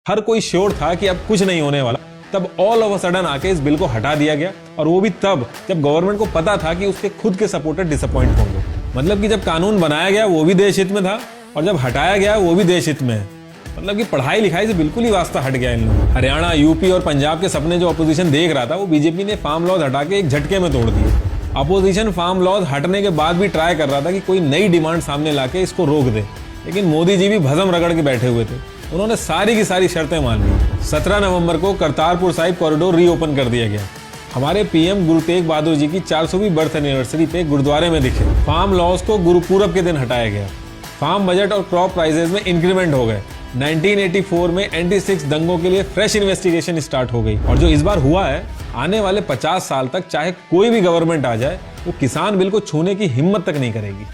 हर कोई श्योर था कि अब कुछ नहीं होने वाला, तब ऑल ऑफ अ सडन आके इस बिल को हटा दिया गया। और वो भी तब जब गवर्नमेंट को पता था कि उसके खुद के सपोर्टर डिसअपॉइंट होंगे। मतलब कि जब कानून बनाया गया वो भी देश हित में था और जब हटाया गया वो भी देश हित में है। मतलब कि पढ़ाई लिखाई से बिल्कुल ही वास्ता हट गया इन लोगों। हरियाणा, यूपी और पंजाब के सपने जो अपोजिशन देख रहा था वो बीजेपी ने फार्म लॉज हटा के एक झटके में तोड़ दिए। अपोजिशन फार्म लॉज हटने के बाद भी ट्राई कर रहा था कि कोई नई डिमांड सामने लाके इसको रोक दे, लेकिन मोदी जी भी भस्म रगड़ के बैठे हुए थे। उन्होंने सारी की सारी शर्तें मान ली। 17 नवंबर को करतारपुर साहिब कॉरिडोर रीओपन कर दिया गया। हमारे पीएम गुरु तेग बहादुर जी की 400वीं बर्थ एनिवर्सरी पे गुरुद्वारे में दिखे। फार्म लॉज को गुरुपूरब के दिन हटाया गया। फार्म बजट और क्रॉप प्राइसेस में इंक्रीमेंट हो गए। 1984 में एंटी-6 दंगों के लिए फ्रेश इन्वेस्टिगेशन स्टार्ट हो गई। और जो इस बार हुआ है, आने वाले 50 साल तक चाहे कोई भी गवर्नमेंट आ जाए, वो किसान बिल को छूने की हिम्मत तक नहीं करेगी।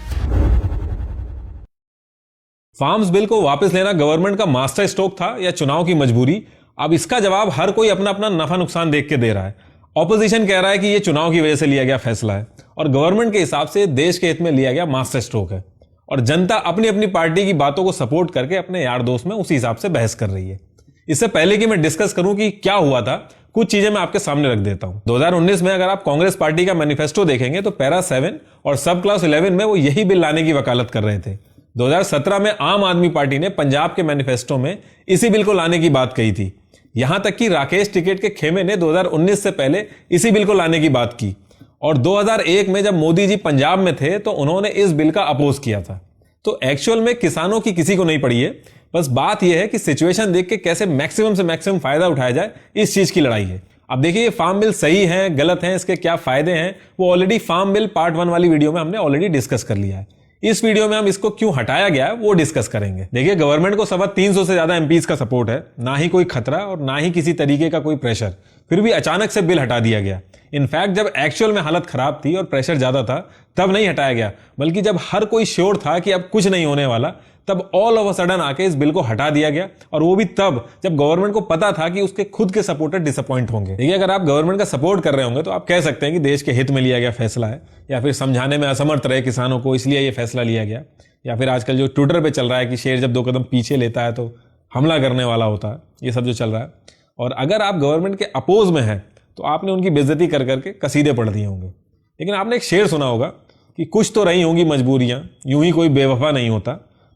फार्म्स बिल को वापस लेना गवर्नमेंट का मास्टर स्ट्रोक था या चुनाव की मजबूरी? अब इसका जवाब हर कोई अपना अपना नफा नुकसान देख के दे रहा है। ऑपोजिशन कह रहा है कि यह चुनाव की वजह से लिया गया फैसला है और गवर्नमेंट के हिसाब से देश के हित में लिया गया मास्टर स्ट्रोक है। और जनता अपनी अपनी पार्टी की बातों को सपोर्ट करके अपने यार दोस्त में उसी हिसाब से बहस कर रही है। इससे पहले कि मैं डिस्कस करूं कि क्या हुआ था, कुछ चीजें मैं आपके सामने रख देता हूं। 2019 में अगर आप कांग्रेस पार्टी का मैनिफेस्टो देखेंगे तो पैरा 7 और सब क्लास 11 में वो यही बिल लाने की वकालत कर रहे थे। 2017 में आम आदमी पार्टी ने पंजाब के मैनिफेस्टो में इसी बिल को लाने की बात कही थी। यहां तक कि राकेश टिकैत के खेमे ने 2019 से पहले इसी बिल को लाने की बात की। और 2001 में जब मोदी जी पंजाब में थे तो उन्होंने इस बिल का अपोज किया था। तो एक्चुअल में किसानों की किसी को नहीं पड़ी है। बस बात यह है कि सिचुएशन देख के कैसे मैक्सिमम से मैक्सिमम फायदा उठाया जाए, इस चीज की लड़ाई है। अब देखिए, ये फार्म बिल सही है, गलत है, इसके क्या फायदे हैं, वो ऑलरेडी फार्म बिल पार्ट 1 वाली वीडियो में हमने ऑलरेडी डिस्कस कर लिया है। इस वीडियो में हम इसको क्यों हटाया गया है वो डिस्कस करेंगे। देखिए, गवर्नमेंट को 350 से ज्यादा एमपीज का सपोर्ट है, ना ही कोई खतरा और ना ही किसी तरीके का कोई प्रेशर। फिर भी अचानक से बिल हटा दिया गया। इनफैक्ट जब एक्चुअल में हालत खराब थी और प्रेशर ज्यादा था तब नहीं हटाया गया, बल्कि जब हर कोई श्योर था कि अब कुछ नहीं होने वाला, तब ऑल ऑफ अ सडन आके इस बिल को हटा दिया गया। और वो भी तब जब गवर्नमेंट को पता था कि उसके खुद के सपोर्टर डिसअपॉइंट होंगे। देखिए, अगर आप गवर्नमेंट का सपोर्ट कर रहे होंगे तो आप कह सकते हैं कि देश के हित में लिया गया फैसला है, या फिर समझाने में असमर्थ रहे किसानों को इसलिए यह फैसला लिया गया, या फिर आजकल जो ट्विटर पे चल रहा है कि शेर जब 2 कदम पीछे लेता है तो हमला करने वाला होता है, ये सब जो चल रहा है। और अगर आप गवर्नमेंट के अपोज में हैं तो आपने उनकी बेइज्जती कर करके कसीदे पढ़ दिए होंगे। लेकिन आपने एक शेर सुना होगा कि कुछ तो रही होंगी मजबूरियां, यूं ही कोई बेवफा नहीं होता।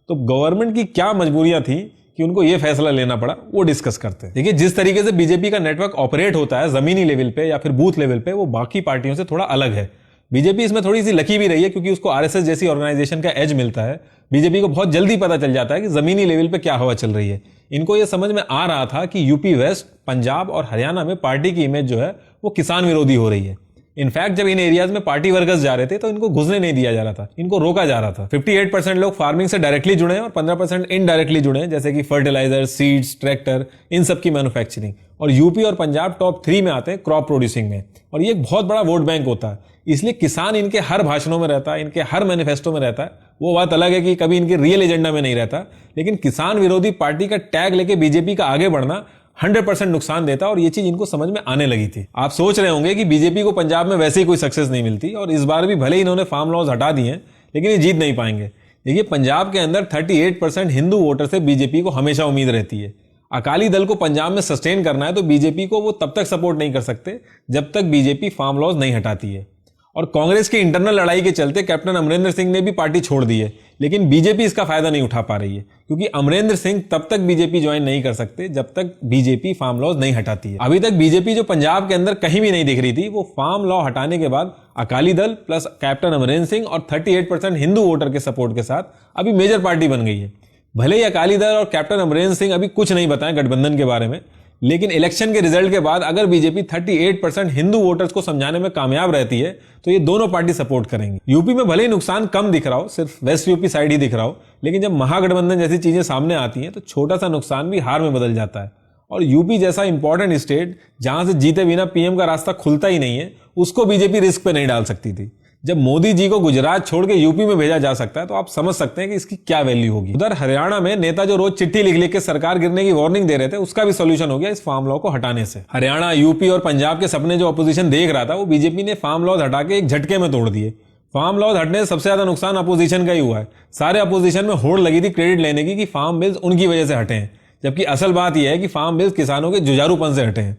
तो गवर्नमेंट की क्या मजबूरियां थी कि उनको यह फैसला लेना पड़ा, वो डिस्कस करते हैं। देखिए, जिस तरीके से बीजेपी का नेटवर्क ऑपरेट होता है जमीनी लेवल पे या फिर बूथ लेवल पे, वो बाकी पार्टियों से थोड़ा अलग है। बीजेपी इसमें थोड़ी सी लकी भी रही है क्योंकि उसको आरएसएस जैसी ऑर्गेनाइजेशन का एज मिलता है। बीजेपी को बहुत जल्दी पता चल जाता है कि जमीनी लेवल पे क्या हवा चल रही है। इनको यह समझ में आ रहा था कि यूपी वेस्ट, पंजाब और हरियाणा में पार्टी की इमेज जो है वो किसान विरोधी हो रही है। इनफैक्ट जब इन एरियाज में पार्टी वर्कर्स जा रहे थे तो इनको घुसने नहीं दिया जा रहा था, इनको रोका जा रहा था। 58% लोग फार्मिंग से डायरेक्टली जुड़े हैं और 15% इनडायरेक्टली जुड़े हैं, जैसे कि फर्टिलाइजर, सीड्स, ट्रैक्टर, इन सब की मैन्युफैक्चरिंग। और यूपी और पंजाब टॉप 3 में आते हैं क्रॉप प्रोड्यूसिंग में। और ये एक बहुत बड़ा वोट बैंक होता है, इसलिए किसान इनके हर भाषणों में रहता है, इनके हर मैनिफेस्टो में रहता है। वो बात अलग है कि कभी इनके रियल एजेंडा में नहीं रहता, लेकिन किसान विरोधी पार्टी का टैग लेके बीजेपी का आगे बढ़ना 100% नुकसान देता। और ये चीज इनको समझ में आने लगी थी। आप सोच रहे होंगे कि बीजेपी को पंजाब में वैसे ही कोई सक्सेस नहीं मिलती और इस बार भी भले ही इन्होंने फार्म लॉज हटा दिए हैं, लेकिन ये जीत नहीं पाएंगे। देखिए, पंजाब के अंदर 38% हिंदू वोटर से बीजेपी को हमेशा उम्मीद रहती है। अकाली दल को पंजाब में सस्टेन करना है तो बीजेपी को वो तब तक सपोर्ट नहीं कर सकते जब तक बीजेपी फार्म लॉज नहीं हटाती है। और कांग्रेस की इंटरनल लड़ाई के चलते कैप्टन अमरिंदर सिंह ने भी पार्टी छोड़ दी है, लेकिन बीजेपी इसका फायदा नहीं उठा पा रही है क्योंकि अमरिंदर सिंह तब तक बीजेपी ज्वाइन नहीं कर सकते जब तक बीजेपी फार्म लॉज नहीं हटाती है। अभी तक बीजेपी जो पंजाब के अंदर कहीं भी नहीं दिख रही थी, वो फार्म लॉ हटाने के बाद अकाली दल प्लस कैप्टन अमरिंदर सिंह और 38% हिंदू वोटर के सपोर्ट के साथ अभी मेजर पार्टी बन गई है। भले ही अकाली दल और कैप्टन अमरिंदर सिंह अभी कुछ नहीं बताएं गठबंधन के बारे में, लेकिन इलेक्शन के रिजल्ट के बाद अगर बीजेपी 38% हिंदू वोटर्स को समझाने में कामयाब रहती है तो ये दोनों पार्टी सपोर्ट करेंगी। यूपी में भले ही नुकसान कम दिख रहा हो, सिर्फ वेस्ट यूपी साइड ही दिख रहा हो, लेकिन जब महागठबंधन जैसी चीजें सामने आती हैं तो छोटा सा नुकसान भी हार में बदल जाता है। और यूपी जैसा इंपॉर्टेंट स्टेट जहां से जीते बिना पीएम का रास्ता खुलता ही नहीं है, उसको बीजेपी रिस्क पे नहीं डाल सकती थी। जब मोदी जी को गुजरात छोड़ के यूपी में भेजा जा सकता है तो आप समझ सकते हैं कि इसकी क्या वैल्यू होगी। उधर हरियाणा में नेता जो रोज चिट्ठी लिख लिख के सरकार गिरने की वार्निंग दे रहे थे, उसका भी सोल्यूशन हो गया इस फार्म लॉ को हटाने से। हरियाणा, यूपी और पंजाब के सपने जो अपोजिशन देख रहा था वो बीजेपी ने फार्म लॉज हटा के एक झटके में तोड़ दिए। फार्म लॉज हटने से सबसे ज्यादा नुकसान अपोजिशन का ही हुआ है। सारे अपोजिशन में होड़ लगी थी क्रेडिट लेने की कि फार्म बिल्स उनकी वजह से हटे हैं, जबकि असल बात यह है कि फार्म बिल्स किसानों के जुझारूपन से हटे हैं।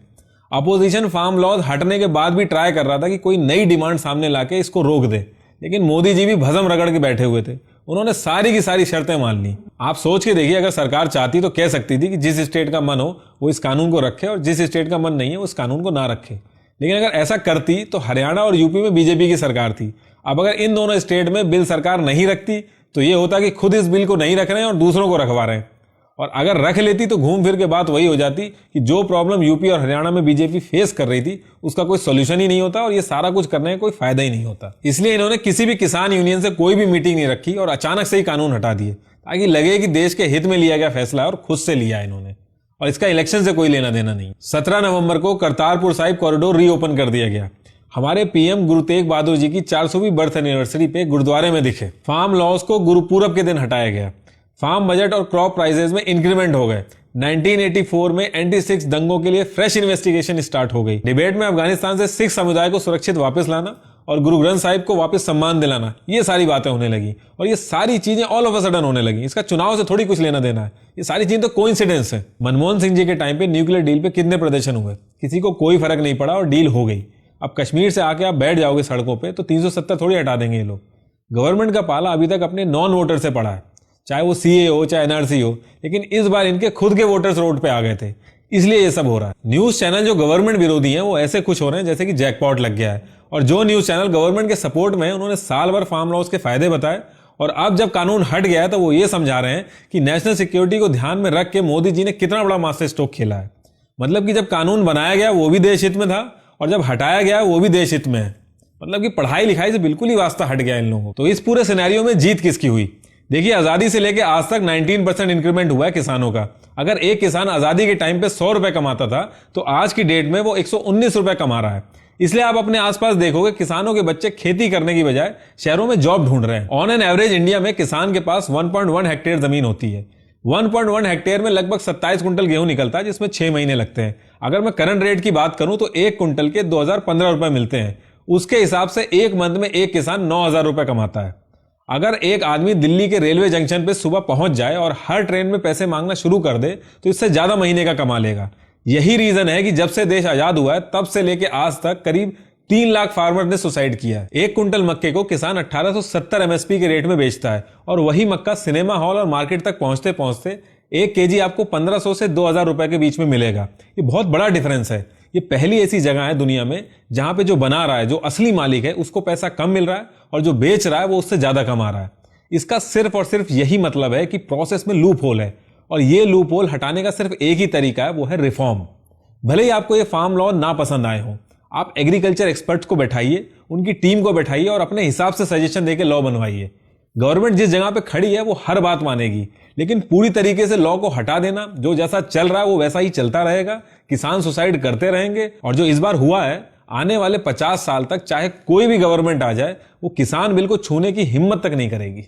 अपोजिशन फार्म लॉज हटने के बाद भी ट्राई कर रहा था कि कोई नई डिमांड सामने लाके इसको रोक दे, लेकिन मोदी जी भी भसम रगड़ के बैठे हुए थे। उन्होंने सारी की सारी शर्तें मान ली। आप सोच के देखिए, अगर सरकार चाहती तो कह सकती थी कि जिस स्टेट का मन हो वो इस कानून को रखे और जिस स्टेट का मन नहीं है उस कानून को ना रखे। लेकिन अगर ऐसा करती तो हरियाणा और यूपी में बीजेपी की सरकार थी। अब अगर इन दोनों स्टेट में बिल सरकार नहीं रखती तो ये होता कि खुद इस बिल को नहीं रख रहे हैं और दूसरों को रखवा रहे हैं, और अगर रख लेती तो घूम फिर के बात वही हो जाती कि जो प्रॉब्लम यूपी और हरियाणा में बीजेपी फेस कर रही थी उसका कोई सॉल्यूशन ही नहीं होता और ये सारा कुछ करने का कोई फायदा ही नहीं होता। इसलिए इन्होंने किसी भी किसान यूनियन से कोई भी मीटिंग नहीं रखी और अचानक से ही कानून हटा दिए, ताकि लगे कि देश के हित में लिया गया फैसला है और खुद से लिया इन्होंने, और इसका इलेक्शन से कोई लेना देना नहीं। 17 नवंबर को करतारपुर साहिब कॉरिडोर रीओपन कर दिया गया। हमारे पीएम गुरु तेग बहादुर जी की 400वीं बर्थ एनिवर्सरी पे गुरुद्वारे में दिखे। फार्म लॉज को गुरुपूरब के दिन हटाया गया। फार्म बजट और क्रॉप प्राइसेस में इंक्रीमेंट हो गए। 1984 में एंटी-सिख दंगों के लिए फ्रेश इन्वेस्टिगेशन स्टार्ट हो गई। डिबेट में अफगानिस्तान से सिख समुदाय को सुरक्षित वापस लाना और गुरु ग्रंथ साहिब को वापस सम्मान दिलाना, ये सारी बातें होने लगी और ये सारी चीजें ऑल ऑफ अ सडन होने लगी। इसका चुनाव से थोड़ी कुछ लेना देना है, ये सारी चीजें तो कोइंसिडेंस है। मनमोहन सिंह जी के टाइम पे न्यूक्लियर डील पे कितने प्रदर्शन हुए, किसी को कोई फर्क नहीं पड़ा और डील हो गई। अब कश्मीर से आके आप बैठ जाओगे सड़कों पे तो 370 थोड़ी हटा देंगे ये लोग। गवर्नमेंट का पाला अभी तक अपने नॉन वोटर से पड़ा है, चाहे वो सीए हो चाहे एनआरसी हो, लेकिन इस बार इनके खुद के वोटर्स रोड पे आ गए थे, इसलिए ये सब हो रहा है। न्यूज चैनल जो गवर्नमेंट विरोधी हैं वो ऐसे खुश हो रहे हैं जैसे कि जैकपॉट लग गया है, और जो न्यूज चैनल गवर्नमेंट के सपोर्ट में है उन्होंने साल भर फार्म लॉज के फायदे बताए, और अब जब कानून हट गया है तो वो ये समझा रहे हैं कि नेशनल सिक्योरिटी को ध्यान में रख के मोदी जी ने कितना बड़ा मास्टर स्ट्रोक खेला है। मतलब कि जब कानून बनाया गया वो भी देश हित में था और जब हटाया गया वो भी देश हित में है। मतलब कि पढ़ाई लिखाई से बिल्कुल ही वास्ता हट गया इन लोगों को। तो इस पूरे सिनेरियो में जीत किसकी हुई? देखिए, आजादी से लेकर आज तक 19% इंक्रीमेंट हुआ है किसानों का। अगर एक किसान आजादी के टाइम पे 100 रुपए कमाता था तो आज की डेट में वो 119 रुपए कमा रहा है। इसलिए आप अपने आसपास देखोगे किसानों के बच्चे खेती करने की बजाय शहरों में जॉब ढूंढ रहे हैं। ऑन एन एवरेज इंडिया में किसान के पास 1.1 हेक्टेयर जमीन होती है। 1.1 हेक्टेयर में लगभग 27 कुंटल गेहूं निकलता है, जिसमें 6 महीने लगते हैं। अगर मैं करंट रेट की बात करूं तो 1 कुंटल के 2015 रुपए मिलते हैं। उसके हिसाब से एक मंथ में एक किसान 9,000 रुपए कमाता है। अगर एक आदमी दिल्ली के रेलवे जंक्शन पे सुबह पहुंच जाए और हर ट्रेन में पैसे मांगना शुरू कर दे तो इससे ज्यादा महीने का कमा लेगा। यही रीजन है कि जब से देश आजाद हुआ है तब से लेके आज तक करीब 3 लाख फार्मर ने सुसाइड किया है। 1 कुंटल मक्के को किसान 1870 एमएसपी के रेट में बेचता है और वही मक्का सिनेमा हॉल और मार्केट तक पहुंचते पहुंचते 1 केजी आपको 1500 से 2000 रुपए के बीच में मिलेगा। ये बहुत बड़ा डिफरेंस है। ये पहली ऐसी जगह है दुनिया में जहां पे जो बना रहा है, जो असली मालिक है, उसको पैसा कम मिल रहा है और जो बेच रहा है वो उससे ज्यादा कमा रहा है। इसका सिर्फ और सिर्फ यही मतलब है कि प्रोसेस में लूप होल है, और ये लूप होल हटाने का सिर्फ एक ही तरीका है, वो है रिफॉर्म। भले ही आपको ये फार्म लॉ ना पसंद आए हो, आप एग्रीकल्चर एक्सपर्ट्स को बैठाइए, उनकी टीम को बैठाइए और अपने हिसाब से सजेशन देके लॉ बनवाइए। गवर्नमेंट जिस जगह पे खड़ी है वो हर बात मानेगी, लेकिन पूरी तरीके से लॉ को हटा देना, जो जैसा चल रहा है वो वैसा ही चलता रहेगा। किसान सुसाइड करते रहेंगे, और जो इस बार हुआ है, आने वाले 50 साल तक चाहे कोई भी गवर्नमेंट आ जाए वो किसान बिल को छूने की हिम्मत तक नहीं करेगी।